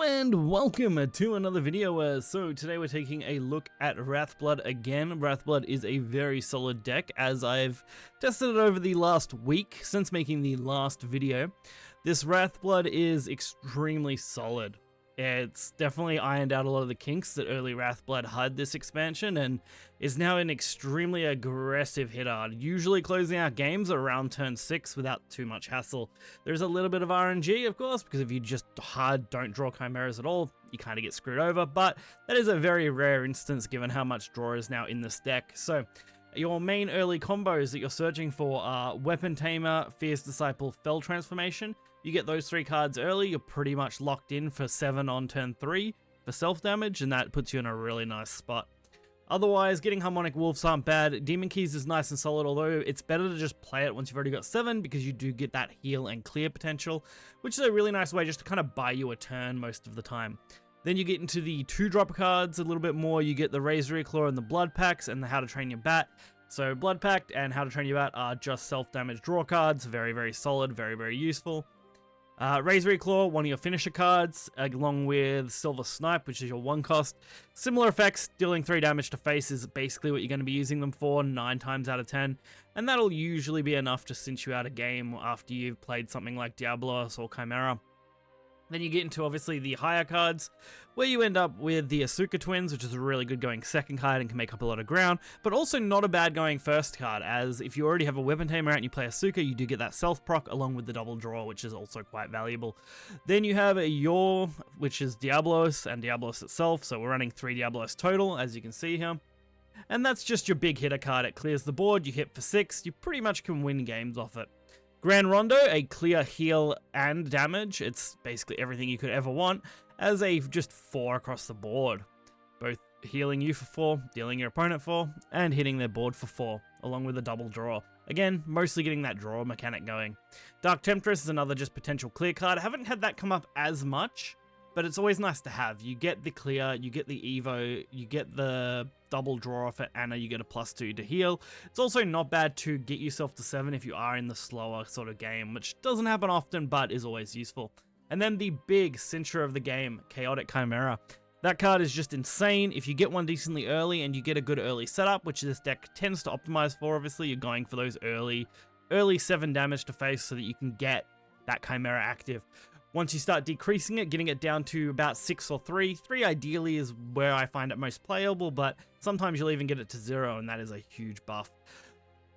Hello and welcome to another video. So today we're taking a look at Wrathblood again. Wrathblood is a very solid deck as I've tested it over the last week since making the last video. This Wrathblood is extremely solid. It's definitely ironed out a lot of the kinks that early Wrathblood had this expansion and is now an extremely aggressive hitter, usually closing out games around turn 6 without too much hassle. There's a little bit of RNG, of course, because if you just don't draw chimeras at all, you kind of get screwed over, but that is a very rare instance given how much draw is now in this deck. So your main early combos that you're searching for are Weapon Tamer, Fierce Disciple, Fell Transformation. You get those 3 cards early, you're pretty much locked in for 7 on turn 3 for self-damage, and that puts you in a really nice spot. Otherwise, getting Harmonic Wolves aren't bad. Demon Keys is nice and solid, although it's better to just play it once you've already got 7, because you do get that heal and clear potential, which is a really nice way just to kind of buy you a turn most of the time. Then you get into the 2-drop cards a little bit more. You get the Razor Claw and the Blood Packs and the How to Train Your Bat. So Blood Pact and How to Train Your Bat are just self-damage draw cards. Very, very solid, very, very useful. Razor Claw, one of your finisher cards, along with Silver Snipe, which is your 1 cost. Similar effects, dealing 3 damage to face is basically what you're going to be using them for 9 times out of 10. And that'll usually be enough to cinch you out a game after you've played something like Diablos or Chimera. Then you get into, obviously, the higher cards, where you end up with the Asuka Twins, which is a really good going second card and can make up a lot of ground, but also not a bad going first card, as if you already have a Weapon Tamer out and you play Asuka, you do get that self-proc along with the double draw, which is also quite valuable. Then you have a Yor, which is Diablos and Diablos itself, so we're running 3 Diablos total, as you can see here. And that's just your big hitter card. It clears the board, you hit for 6, you pretty much can win games off it. Grand Rondo, a clear heal and damage. It's basically everything you could ever want as a just 4 across the board. Both healing you for 4, dealing your opponent 4, and hitting their board for 4, along with a double draw. Again, mostly getting that draw mechanic going. Dark Temptress is another just potential clear card. I haven't had that come up as much, but it's always nice to have. You get the clear, you get the evo, you get the double draw off it, and you get a +2 to heal. It's also not bad to get yourself to 7 if you are in the slower sort of game, which doesn't happen often, but is always useful. And then the big cincher of the game, Chaotic Chimera. That card is just insane. If you get one decently early and you get a good early setup, which this deck tends to optimize for, obviously, you're going for those early 7 damage to face so that you can get that Chimera active. Once you start decreasing it, getting it down to about 6 or 3. 3 ideally is where I find it most playable, but sometimes you'll even get it to 0, and that is a huge buff.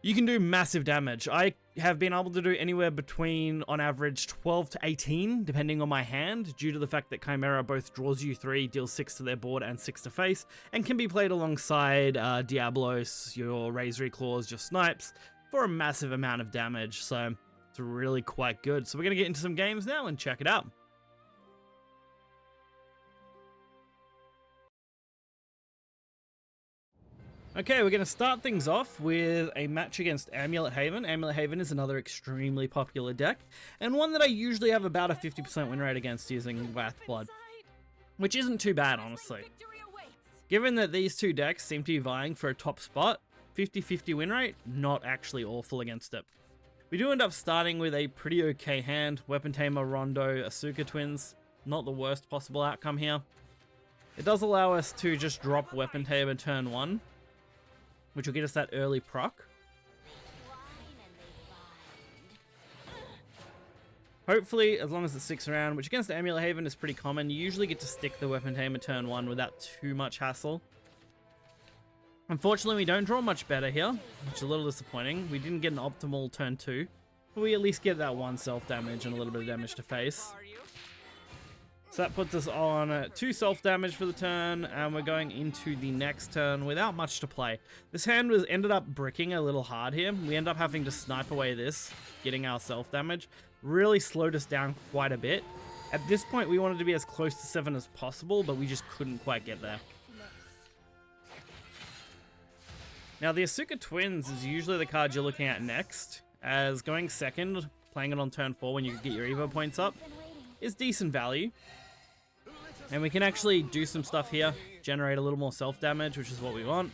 You can do massive damage. I have been able to do anywhere between, on average, 12 to 18, depending on my hand, due to the fact that Chimera both draws you 3, deals 6 to their board and 6 to face, and can be played alongside Diablos, your Razor Claws, your Snipes, for a massive amount of damage, so it's really quite good. So we're going to get into some games now and check it out. Okay, we're going to start things off with a match against Amulet Haven. Amulet Haven is another extremely popular deck, and one that I usually have about a 50% win rate against using Wrathblood, which isn't too bad, honestly. Given that these two decks seem to be vying for a top spot, 50-50 win rate, not actually awful against it. We do end up starting with a pretty okay hand. Weapon Tamer, Rondo, Asuka Twins. Not the worst possible outcome here. It does allow us to just drop Weapon Tamer turn 1, which will get us that early proc. Hopefully, as long as it sticks around, which against Amulet Haven is pretty common, you usually get to stick the Weapon Tamer turn 1 without too much hassle. Unfortunately, we don't draw much better here, which is a little disappointing. We didn't get an optimal turn 2, but we at least get that 1 self-damage and a little bit of damage to face. So that puts us on 2 self-damage for the turn, and we're going into the next turn without much to play. This hand ended up bricking a little hard here. We end up having to snipe away this, getting our self-damage. Really slowed us down quite a bit. At this point, we wanted to be as close to 7 as possible, but we just couldn't quite get there. Now, the Asuka Twins is usually the card you're looking at next, as going second, playing it on turn 4 when you get your Evo points up, is decent value. And we can actually do some stuff here, generate a little more self-damage, which is what we want,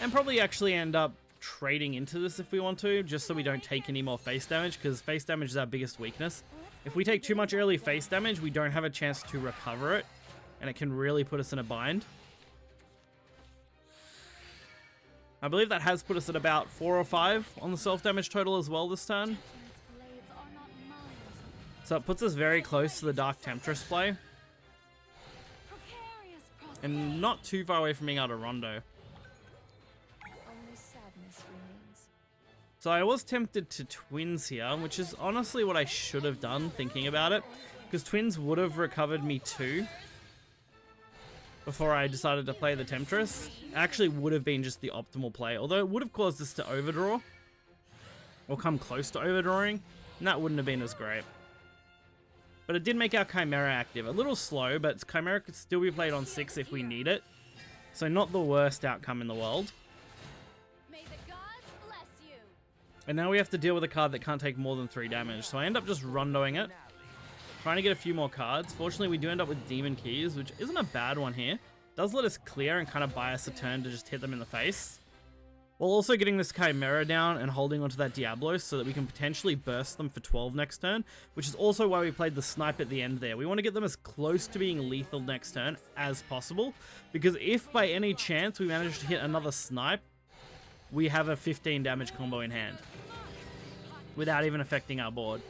and probably actually end up trading into this if we want to, just so we don't take any more face damage, because face damage is our biggest weakness. If we take too much early face damage, we don't have a chance to recover it, and it can really put us in a bind. I believe that has put us at about 4 or 5 on the self-damage total as well this turn. So it puts us very close to the Dark Temptress play. And not too far away from being able to rondo. So I was tempted to twins here, which is honestly what I should have done thinking about it. Because twins would have recovered me too. Before I decided to play the Temptress. It actually would have been just the optimal play. Although it would have caused us to overdraw. Or come close to overdrawing. And that wouldn't have been as great. But it did make our Chimera active. A little slow, but Chimera could still be played on 6 if we need it. So not the worst outcome in the world. May the gods bless you. And now we have to deal with a card that can't take more than 3 damage. So I end up just rondoing it. Trying to get a few more cards. Fortunately, we do end up with Demon Keys, which isn't a bad one here. Does let us clear and kind of buy us a turn to just hit them in the face. While also getting this Chimera down and holding onto that Diablos so that we can potentially burst them for 12 next turn, which is also why we played the snipe at the end there. We want to get them as close to being lethal next turn as possible, because if by any chance we manage to hit another snipe, we have a 15 damage combo in hand without even affecting our board.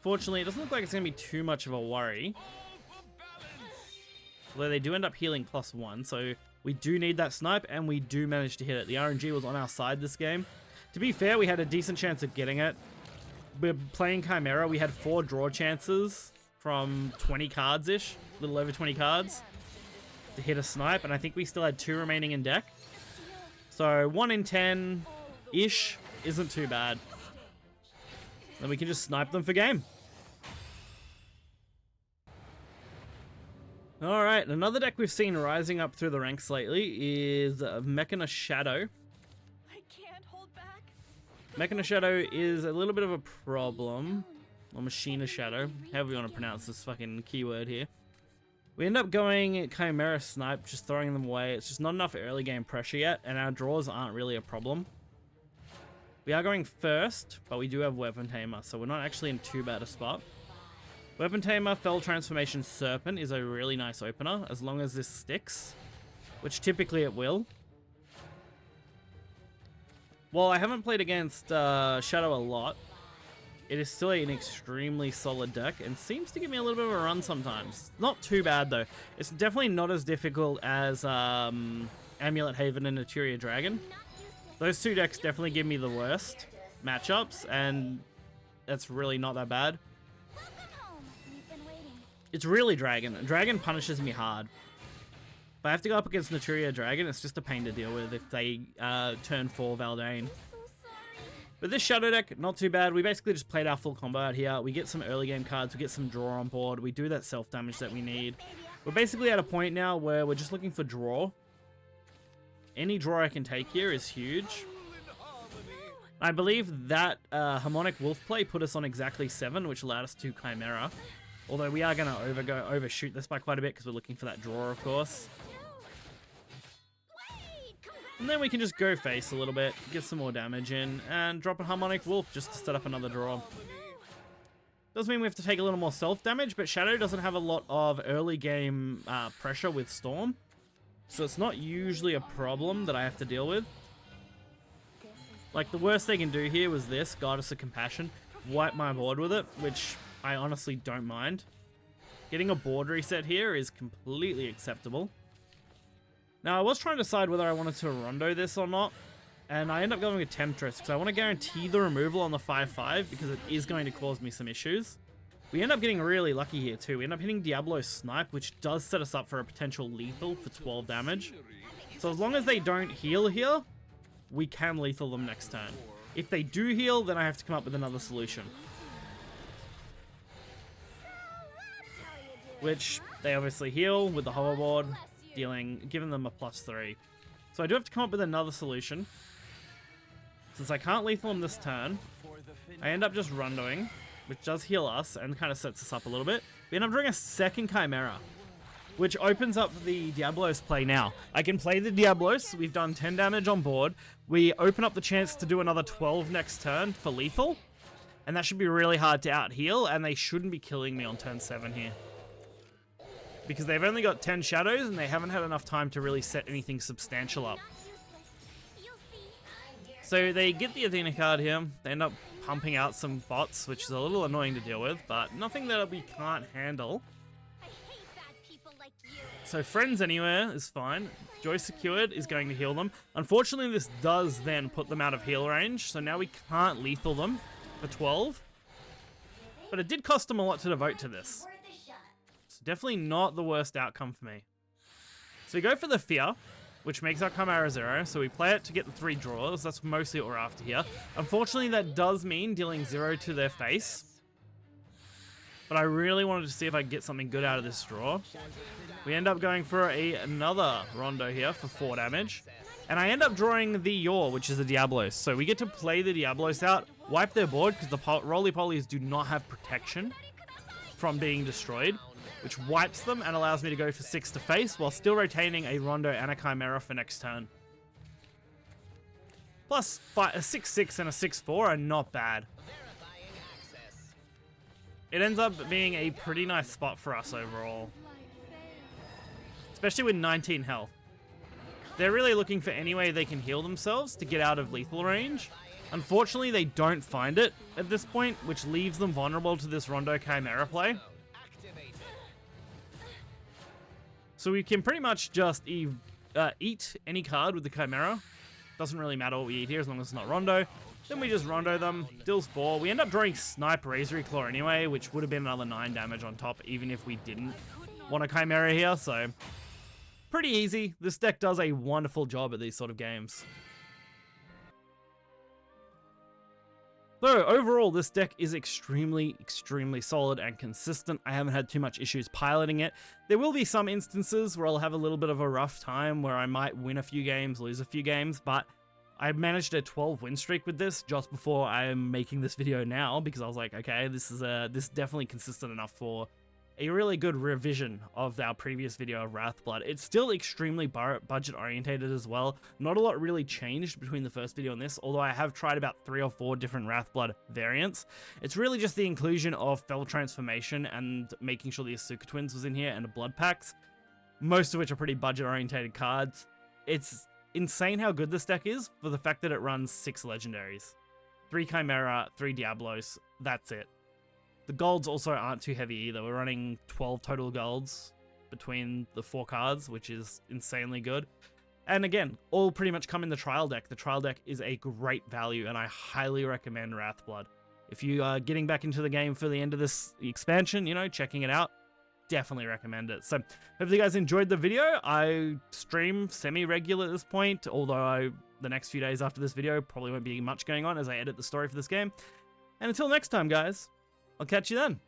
Fortunately, it doesn't look like it's going to be too much of a worry. Although they do end up healing +1, so we do need that snipe, and we do manage to hit it. The RNG was on our side this game. To be fair, we had a decent chance of getting it. We're playing Chimera. We had 4 draw chances from 20 cards-ish, a little over 20 cards, to hit a snipe, and I think we still had 2 remaining in deck. So 1 in 10-ish isn't too bad. Then we can just snipe them for game. Alright, another deck we've seen rising up through the ranks lately is Mech A Shadow. I can't hold back. Mech A Shadow is a little bit of a problem. Or Machine A Shadow, however you want to pronounce this fucking keyword here. We end up going Chimera Snipe, just throwing them away. It's just not enough early game pressure yet, and our draws aren't really a problem. We are going first, but we do have Weapon Tamer, so we're not actually in too bad a spot. Weapon Tamer, Fell Transformation Serpent is a really nice opener, as long as this sticks, which typically it will. While I haven't played against Shadow a lot, it is still an extremely solid deck, and seems to give me a little bit of a run sometimes. Not too bad though. It's definitely not as difficult as Amulet Haven and Eteria Dragon. Those 2 decks definitely give me the worst matchups, and that's really not that bad. It's really Dragon. Dragon punishes me hard. If I have to go up against Eteria Dragon, it's just a pain to deal with if they turn 4 Valdane. But this Shadow deck, not too bad. We basically just played our full combo out here. We get some early game cards, we get some draw on board, we do that self-damage that we need. We're basically at a point now where we're just looking for draw. Any draw I can take here is huge. I believe that Harmonic Wolf play put us on exactly 7, which allowed us to Chimera. Although we are going to overshoot this by quite a bit because we're looking for that draw, of course. And then we can just go face a little bit, get some more damage in, and drop a Harmonic Wolf just to set up another draw. Does mean we have to take a little more self-damage, but Shadow doesn't have a lot of early game pressure with Storm. So it's not usually a problem that I have to deal with. Like, the worst they can do here was this, Goddess of Compassion, wipe my board with it, which I honestly don't mind. Getting a board reset here is completely acceptable. Now, I was trying to decide whether I wanted to Rondo this or not, and I end up going with Temptress, because I want to guarantee the removal on the 5/5, because it is going to cause me some issues. We end up getting really lucky here too. We end up hitting Diablo Snipe, which does set us up for a potential lethal for 12 damage. So as long as they don't heal here, we can lethal them next turn. If they do heal, then I have to come up with another solution. Which, they obviously heal with the hoverboard, giving them a +3. So I do have to come up with another solution. Since I can't lethal them this turn, I end up just Rondoing, which does heal us and kind of sets us up a little bit. We end up doing a second Chimera, which opens up the Diablos play now. I can play the Diablos, we've done 10 damage on board, we open up the chance to do another 12 next turn for lethal, And that should be really hard to out-heal, and they shouldn't be killing me on turn 7 here. Because they've only got 10 shadows, and they haven't had enough time to really set anything substantial up. So they get the Athena card here. They end up pumping out some bots, which is a little annoying to deal with, but nothing that we can't handle. So Friends Anywhere is fine. Joy Secured is going to heal them. Unfortunately, this does then put them out of heal range, so now we can't lethal them for 12. But it did cost them a lot to devote to this. It's definitely not the worst outcome for me. So we go for the Fear, which makes our Chimera 0, so we play it to get the 3 draws. That's mostly what we're after here. Unfortunately, that does mean dealing 0 to their face. But I really wanted to see if I could get something good out of this draw. We end up going for another Rondo here for 4 damage. And I end up drawing the Yor, which is the Diablos. So we get to play the Diablos out, wipe their board, because the roly-polies do not have protection from being destroyed, which wipes them and allows me to go for 6 to face, while still retaining a Rondo and a Chimera for next turn. Plus, a 6-6 and a 6-4 are not bad. It ends up being a pretty nice spot for us overall. Especially with 19 health. They're really looking for any way they can heal themselves to get out of lethal range. Unfortunately, they don't find it at this point, which leaves them vulnerable to this Rondo Chimera play. So we can pretty much just eat any card with the Chimera. Doesn't really matter what we eat here as long as it's not Rondo. Then we just Rondo them, deals 4. We end up drawing Snipe Razor Claw anyway, which would have been another 9 damage on top, even if we didn't want a Chimera here, so pretty easy. This deck does a wonderful job at these sort of games. So overall, this deck is extremely solid and consistent. I haven't had too much issues piloting it. There will be some instances where I'll have a little bit of a rough time, where I might win a few games, lose a few games, but I managed a 12 win streak with this just before I am making this video now, because I was like, okay, this is definitely consistent enough for a really good revision of our previous video of Wrathblood. It's still extremely budget orientated as well. Not a lot really changed between the first video and this, although I have tried about 3 or 4 different Wrathblood variants. It's really just the inclusion of Fell Transformation and making sure the Asuka Twins was in here and the Blood Packs, most of which are pretty budget orientated cards. It's insane how good this deck is for the fact that it runs 6 legendaries. 3 Chimera, 3 Diablos, that's it. The golds also aren't too heavy either. We're running 12 total golds between the 4 cards, which is insanely good. And again, all pretty much come in the trial deck. The trial deck is a great value, and I highly recommend Wrathblood. If you are getting back into the game for the end of this expansion, you know, checking it out, definitely recommend it. So, hopefully you guys enjoyed the video. I stream semi-regular at this point, although the next few days after this video probably won't be much going on as I edit the story for this game. And until next time, guys, I'll catch you then.